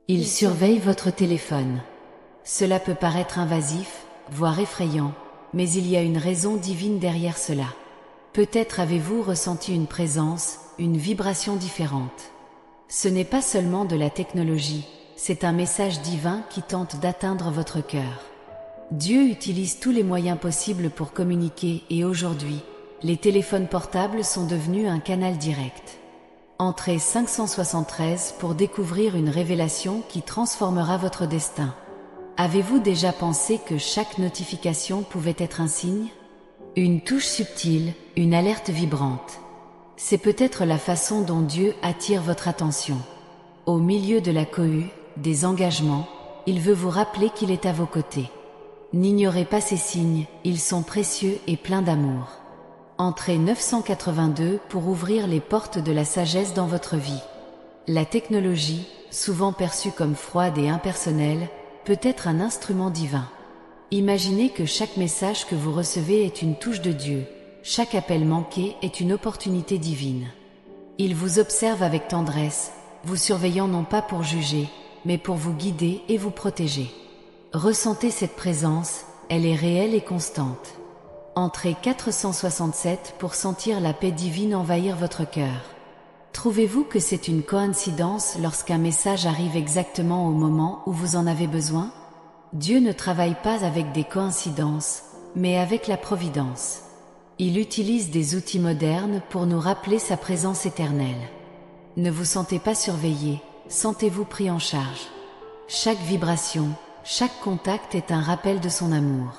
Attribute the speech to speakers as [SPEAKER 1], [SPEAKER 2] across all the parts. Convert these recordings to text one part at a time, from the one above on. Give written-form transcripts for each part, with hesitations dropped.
[SPEAKER 1] Il surveille votre téléphone. Cela peut paraître invasif, voire effrayant, mais il y a une raison divine derrière cela. Peut-être avez-vous ressenti une présence, une vibration différente. Ce n'est pas seulement de la technologie, c'est un message divin qui tente d'atteindre votre cœur. Dieu utilise tous les moyens possibles pour communiquer et aujourd'hui, les téléphones portables sont devenus un canal direct. Entrez 573 pour découvrir une révélation qui transformera votre destin. Avez-vous déjà pensé que chaque notification pouvait être un signe? Une touche subtile, une alerte vibrante. C'est peut-être la façon dont Dieu attire votre attention. Au milieu de la cohue, des engagements, il veut vous rappeler qu'il est à vos côtés. N'ignorez pas ces signes, ils sont précieux et pleins d'amour. Entrez 982 pour ouvrir les portes de la sagesse dans votre vie. La technologie, souvent perçue comme froide et impersonnelle, peut être un instrument divin. Imaginez que chaque message que vous recevez est une touche de Dieu, chaque appel manqué est une opportunité divine. Il vous observe avec tendresse, vous surveillant non pas pour juger, mais pour vous guider et vous protéger. Ressentez cette présence, elle est réelle et constante. Entrez 467 pour sentir la paix divine envahir votre cœur. Trouvez-vous que c'est une coïncidence lorsqu'un message arrive exactement au moment où vous en avez besoin? Dieu ne travaille pas avec des coïncidences, mais avec la providence. Il utilise des outils modernes pour nous rappeler sa présence éternelle. Ne vous sentez pas surveillé, sentez-vous pris en charge. Chaque vibration, chaque contact est un rappel de son amour.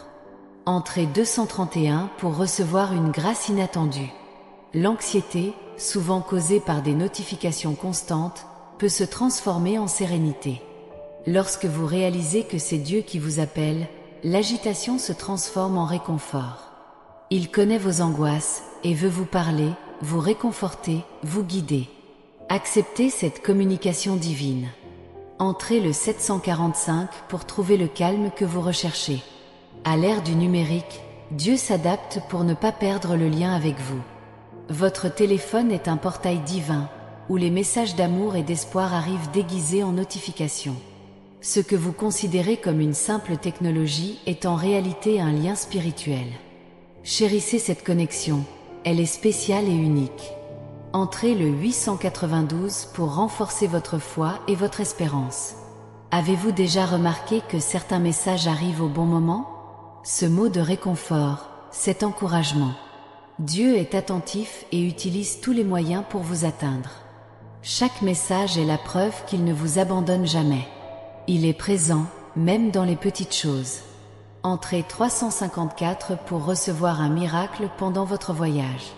[SPEAKER 1] Entrez 231 pour recevoir une grâce inattendue. L'anxiété, souvent causée par des notifications constantes, peut se transformer en sérénité. Lorsque vous réalisez que c'est Dieu qui vous appelle, l'agitation se transforme en réconfort. Il connaît vos angoisses et veut vous parler, vous réconforter, vous guider. Acceptez cette communication divine. Entrez le 745 pour trouver le calme que vous recherchez. À l'ère du numérique, Dieu s'adapte pour ne pas perdre le lien avec vous. Votre téléphone est un portail divin, où les messages d'amour et d'espoir arrivent déguisés en notifications. Ce que vous considérez comme une simple technologie est en réalité un lien spirituel. Chérissez cette connexion, elle est spéciale et unique. Entrez le 892 pour renforcer votre foi et votre espérance. Avez-vous déjà remarqué que certains messages arrivent au bon moment? Ce mot de réconfort, cet encouragement. Dieu est attentif et utilise tous les moyens pour vous atteindre. Chaque message est la preuve qu'il ne vous abandonne jamais. Il est présent, même dans les petites choses. Entrez 354 pour recevoir un miracle pendant votre voyage.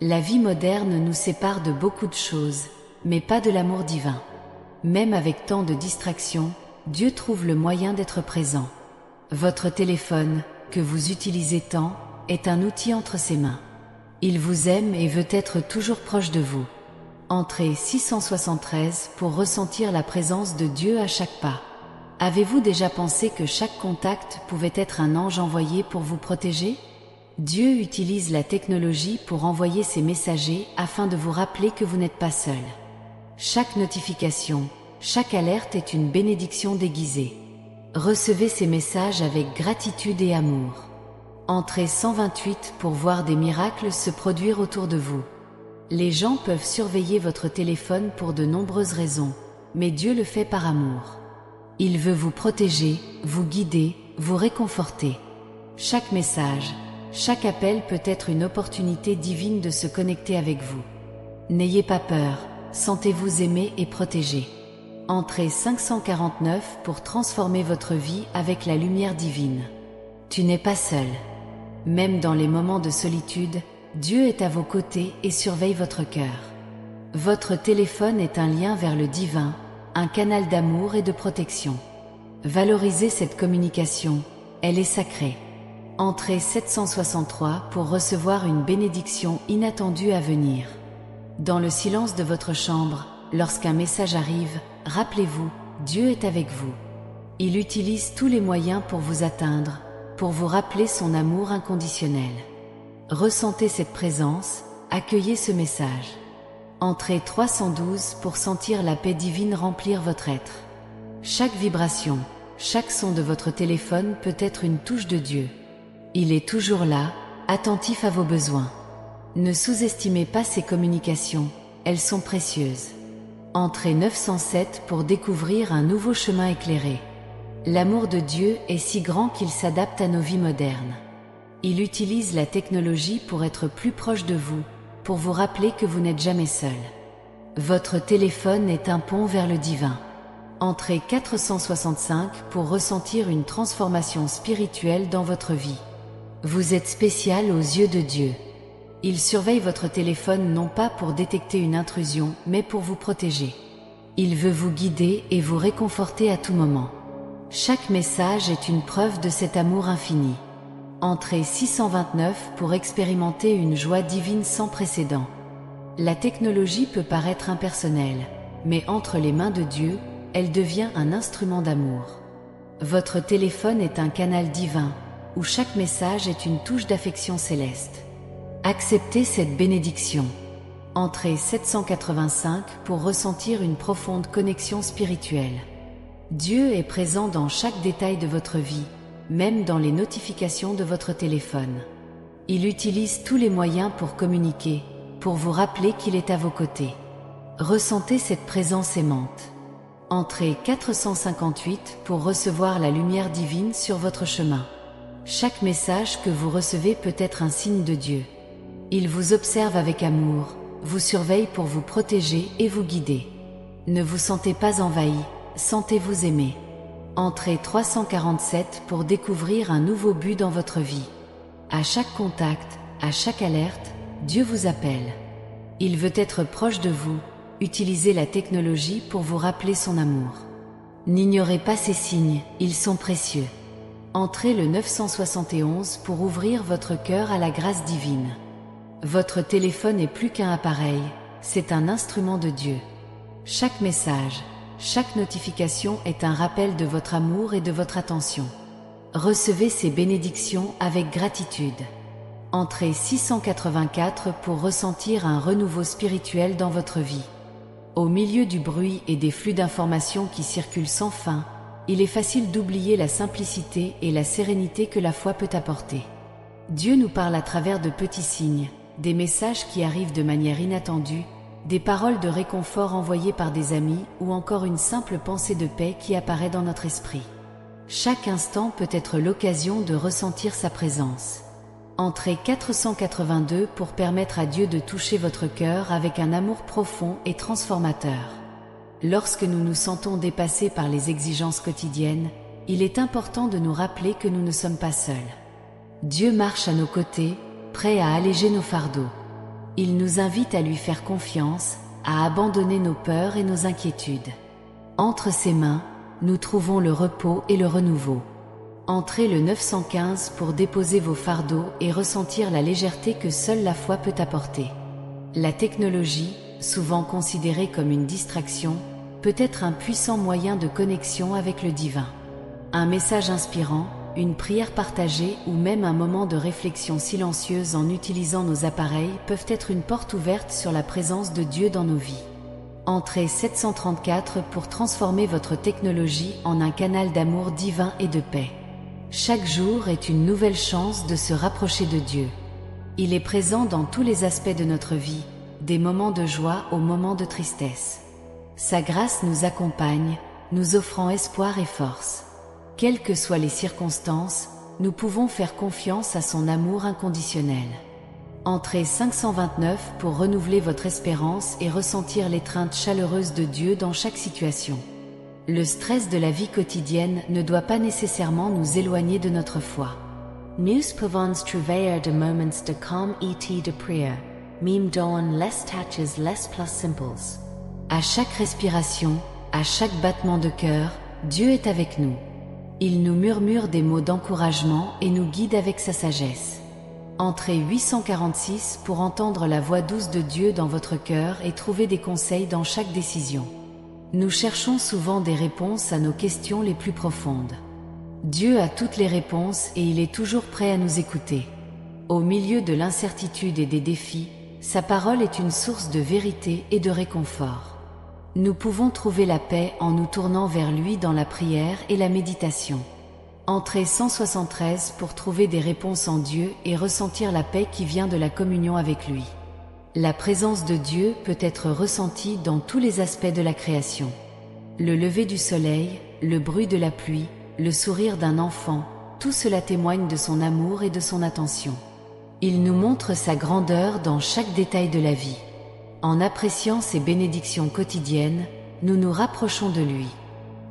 [SPEAKER 1] La vie moderne nous sépare de beaucoup de choses, mais pas de l'amour divin. Même avec tant de distractions, Dieu trouve le moyen d'être présent. Votre téléphone, que vous utilisez tant, est un outil entre ses mains. Il vous aime et veut être toujours proche de vous. Entrez 673 pour ressentir la présence de Dieu à chaque pas. Avez-vous déjà pensé que chaque contact pouvait être un ange envoyé pour vous protéger? Dieu utilise la technologie pour envoyer ses messagers afin de vous rappeler que vous n'êtes pas seul. Chaque notification, chaque alerte est une bénédiction déguisée. Recevez ces messages avec gratitude et amour. Entrez 128 pour voir des miracles se produire autour de vous. Les gens peuvent surveiller votre téléphone pour de nombreuses raisons, mais Dieu le fait par amour. Il veut vous protéger, vous guider, vous réconforter. Chaque message, chaque appel peut être une opportunité divine de se connecter avec vous. N'ayez pas peur, sentez-vous aimé et protégé. Entrez 549 pour transformer votre vie avec la lumière divine. Tu n'es pas seul. Même dans les moments de solitude, Dieu est à vos côtés et surveille votre cœur. Votre téléphone est un lien vers le divin, un canal d'amour et de protection. Valorisez cette communication, elle est sacrée. Entrez 763 pour recevoir une bénédiction inattendue à venir. Dans le silence de votre chambre, lorsqu'un message arrive, rappelez-vous, Dieu est avec vous. Il utilise tous les moyens pour vous atteindre, pour vous rappeler son amour inconditionnel. Ressentez cette présence, accueillez ce message. Entrez 312 pour sentir la paix divine remplir votre être. Chaque vibration, chaque son de votre téléphone peut être une touche de Dieu. Il est toujours là, attentif à vos besoins. Ne sous-estimez pas ces communications, elles sont précieuses. Entrez 907 pour découvrir un nouveau chemin éclairé. L'amour de Dieu est si grand qu'il s'adapte à nos vies modernes. Il utilise la technologie pour être plus proche de vous, pour vous rappeler que vous n'êtes jamais seul. Votre téléphone est un pont vers le divin. Entrez 465 pour ressentir une transformation spirituelle dans votre vie. Vous êtes spécial aux yeux de Dieu. Il surveille votre téléphone non pas pour détecter une intrusion, mais pour vous protéger. Il veut vous guider et vous réconforter à tout moment. Chaque message est une preuve de cet amour infini. Entrez 629 pour expérimenter une joie divine sans précédent. La technologie peut paraître impersonnelle, mais entre les mains de Dieu, elle devient un instrument d'amour. Votre téléphone est un canal divin, où chaque message est une touche d'affection céleste. Acceptez cette bénédiction. Entrez 785 pour ressentir une profonde connexion spirituelle. Dieu est présent dans chaque détail de votre vie, même dans les notifications de votre téléphone. Il utilise tous les moyens pour communiquer, pour vous rappeler qu'il est à vos côtés. Ressentez cette présence aimante. Entrez 458 pour recevoir la lumière divine sur votre chemin. Chaque message que vous recevez peut être un signe de Dieu. Il vous observe avec amour, vous surveille pour vous protéger et vous guider. Ne vous sentez pas envahi, sentez-vous aimé. Entrez 347 pour découvrir un nouveau but dans votre vie. À chaque contact, à chaque alerte, Dieu vous appelle. Il veut être proche de vous, utilisez la technologie pour vous rappeler son amour. N'ignorez pas ces signes, ils sont précieux. Entrez le 971 pour ouvrir votre cœur à la grâce divine. Votre téléphone n'est plus qu'un appareil, c'est un instrument de Dieu. Chaque message, chaque notification est un rappel de votre amour et de votre attention. Recevez ces bénédictions avec gratitude. Entrez 684 pour ressentir un renouveau spirituel dans votre vie. Au milieu du bruit et des flux d'informations qui circulent sans fin, il est facile d'oublier la simplicité et la sérénité que la foi peut apporter. Dieu nous parle à travers de petits signes, des messages qui arrivent de manière inattendue, des paroles de réconfort envoyées par des amis ou encore une simple pensée de paix qui apparaît dans notre esprit. Chaque instant peut être l'occasion de ressentir sa présence. Entrez 482 pour permettre à Dieu de toucher votre cœur avec un amour profond et transformateur. Lorsque nous nous sentons dépassés par les exigences quotidiennes, il est important de nous rappeler que nous ne sommes pas seuls. Dieu marche à nos côtés, prêt à alléger nos fardeaux. Il nous invite à lui faire confiance, à abandonner nos peurs et nos inquiétudes. Entre ses mains, nous trouvons le repos et le renouveau. Entrez le 915 pour déposer vos fardeaux et ressentir la légèreté que seule la foi peut apporter. La technologie, souvent considérée comme une distraction, peut être un puissant moyen de connexion avec le divin. Un message inspirant, une prière partagée ou même un moment de réflexion silencieuse en utilisant nos appareils peuvent être une porte ouverte sur la présence de Dieu dans nos vies. Entrez 734 pour transformer votre technologie en un canal d'amour divin et de paix. Chaque jour est une nouvelle chance de se rapprocher de Dieu. Il est présent dans tous les aspects de notre vie, des moments de joie aux moments de tristesse. Sa grâce nous accompagne, nous offrant espoir et force. Quelles que soient les circonstances, nous pouvons faire confiance à son amour inconditionnel. Entrez 529 pour renouveler votre espérance et ressentir l'étreinte chaleureuse de Dieu dans chaque situation. Le stress de la vie quotidienne ne doit pas nécessairement nous éloigner de notre foi. Nous pouvons trouver de moments de calme et de prière, même dans les tâches les plus simples. À chaque respiration, à chaque battement de cœur, Dieu est avec nous. Il nous murmure des mots d'encouragement et nous guide avec sa sagesse. Entrez 846 pour entendre la voix douce de Dieu dans votre cœur et trouver des conseils dans chaque décision. Nous cherchons souvent des réponses à nos questions les plus profondes. Dieu a toutes les réponses et il est toujours prêt à nous écouter. Au milieu de l'incertitude et des défis, sa parole est une source de vérité et de réconfort. Nous pouvons trouver la paix en nous tournant vers lui dans la prière et la méditation. Entrée 173 pour trouver des réponses en Dieu et ressentir la paix qui vient de la communion avec lui. La présence de Dieu peut être ressentie dans tous les aspects de la création. Le lever du soleil, le bruit de la pluie, le sourire d'un enfant, tout cela témoigne de son amour et de son attention. Il nous montre sa grandeur dans chaque détail de la vie. En appréciant ses bénédictions quotidiennes, nous nous rapprochons de lui.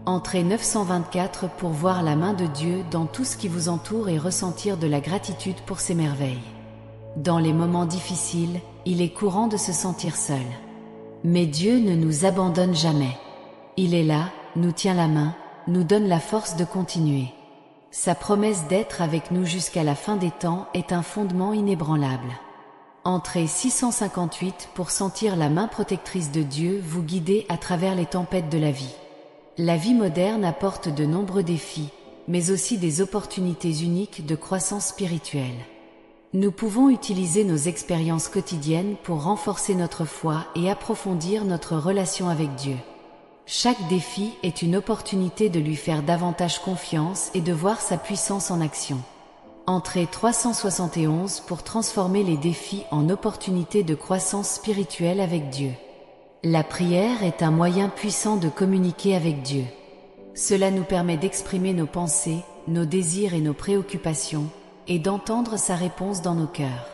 [SPEAKER 1] Entrée 924 pour voir la main de Dieu dans tout ce qui vous entoure et ressentir de la gratitude pour ses merveilles. Dans les moments difficiles, il est courant de se sentir seul. Mais Dieu ne nous abandonne jamais. Il est là, nous tient la main, nous donne la force de continuer. Sa promesse d'être avec nous jusqu'à la fin des temps est un fondement inébranlable. Entrée 658 pour sentir la main protectrice de Dieu vous guider à travers les tempêtes de la vie. La vie moderne apporte de nombreux défis, mais aussi des opportunités uniques de croissance spirituelle. Nous pouvons utiliser nos expériences quotidiennes pour renforcer notre foi et approfondir notre relation avec Dieu. Chaque défi est une opportunité de lui faire davantage confiance et de voir sa puissance en action. Entrée 371 pour transformer les défis en opportunités de croissance spirituelle avec Dieu. La prière est un moyen puissant de communiquer avec Dieu. Cela nous permet d'exprimer nos pensées, nos désirs et nos préoccupations, et d'entendre sa réponse dans nos cœurs.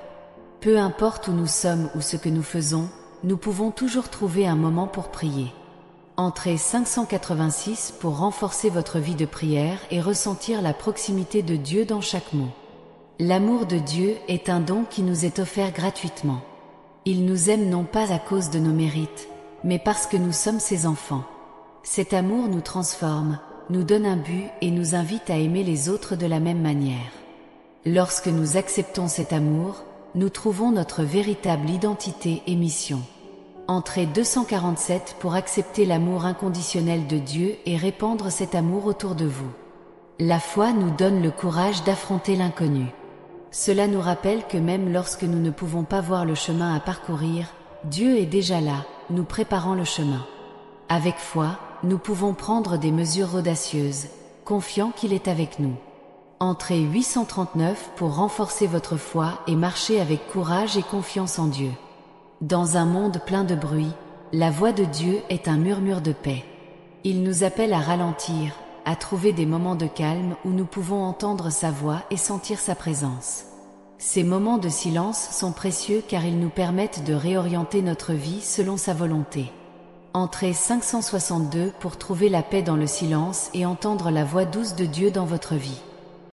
[SPEAKER 1] Peu importe où nous sommes ou ce que nous faisons, nous pouvons toujours trouver un moment pour prier. Entrée 586 pour renforcer votre vie de prière et ressentir la proximité de Dieu dans chaque mot. L'amour de Dieu est un don qui nous est offert gratuitement. Il nous aime non pas à cause de nos mérites, mais parce que nous sommes ses enfants. Cet amour nous transforme, nous donne un but et nous invite à aimer les autres de la même manière. Lorsque nous acceptons cet amour, nous trouvons notre véritable identité et mission. Entrée 247 pour accepter l'amour inconditionnel de Dieu et répandre cet amour autour de vous. La foi nous donne le courage d'affronter l'inconnu. Cela nous rappelle que même lorsque nous ne pouvons pas voir le chemin à parcourir, Dieu est déjà là, nous préparant le chemin. Avec foi, nous pouvons prendre des mesures audacieuses, confiants qu'il est avec nous. Entrée 839 pour renforcer votre foi et marcher avec courage et confiance en Dieu. Dans un monde plein de bruit, la voix de Dieu est un murmure de paix. Il nous appelle à ralentir, à trouver des moments de calme où nous pouvons entendre sa voix et sentir sa présence. Ces moments de silence sont précieux car ils nous permettent de réorienter notre vie selon sa volonté. Entrée 562 pour trouver la paix dans le silence et entendre la voix douce de Dieu dans votre vie.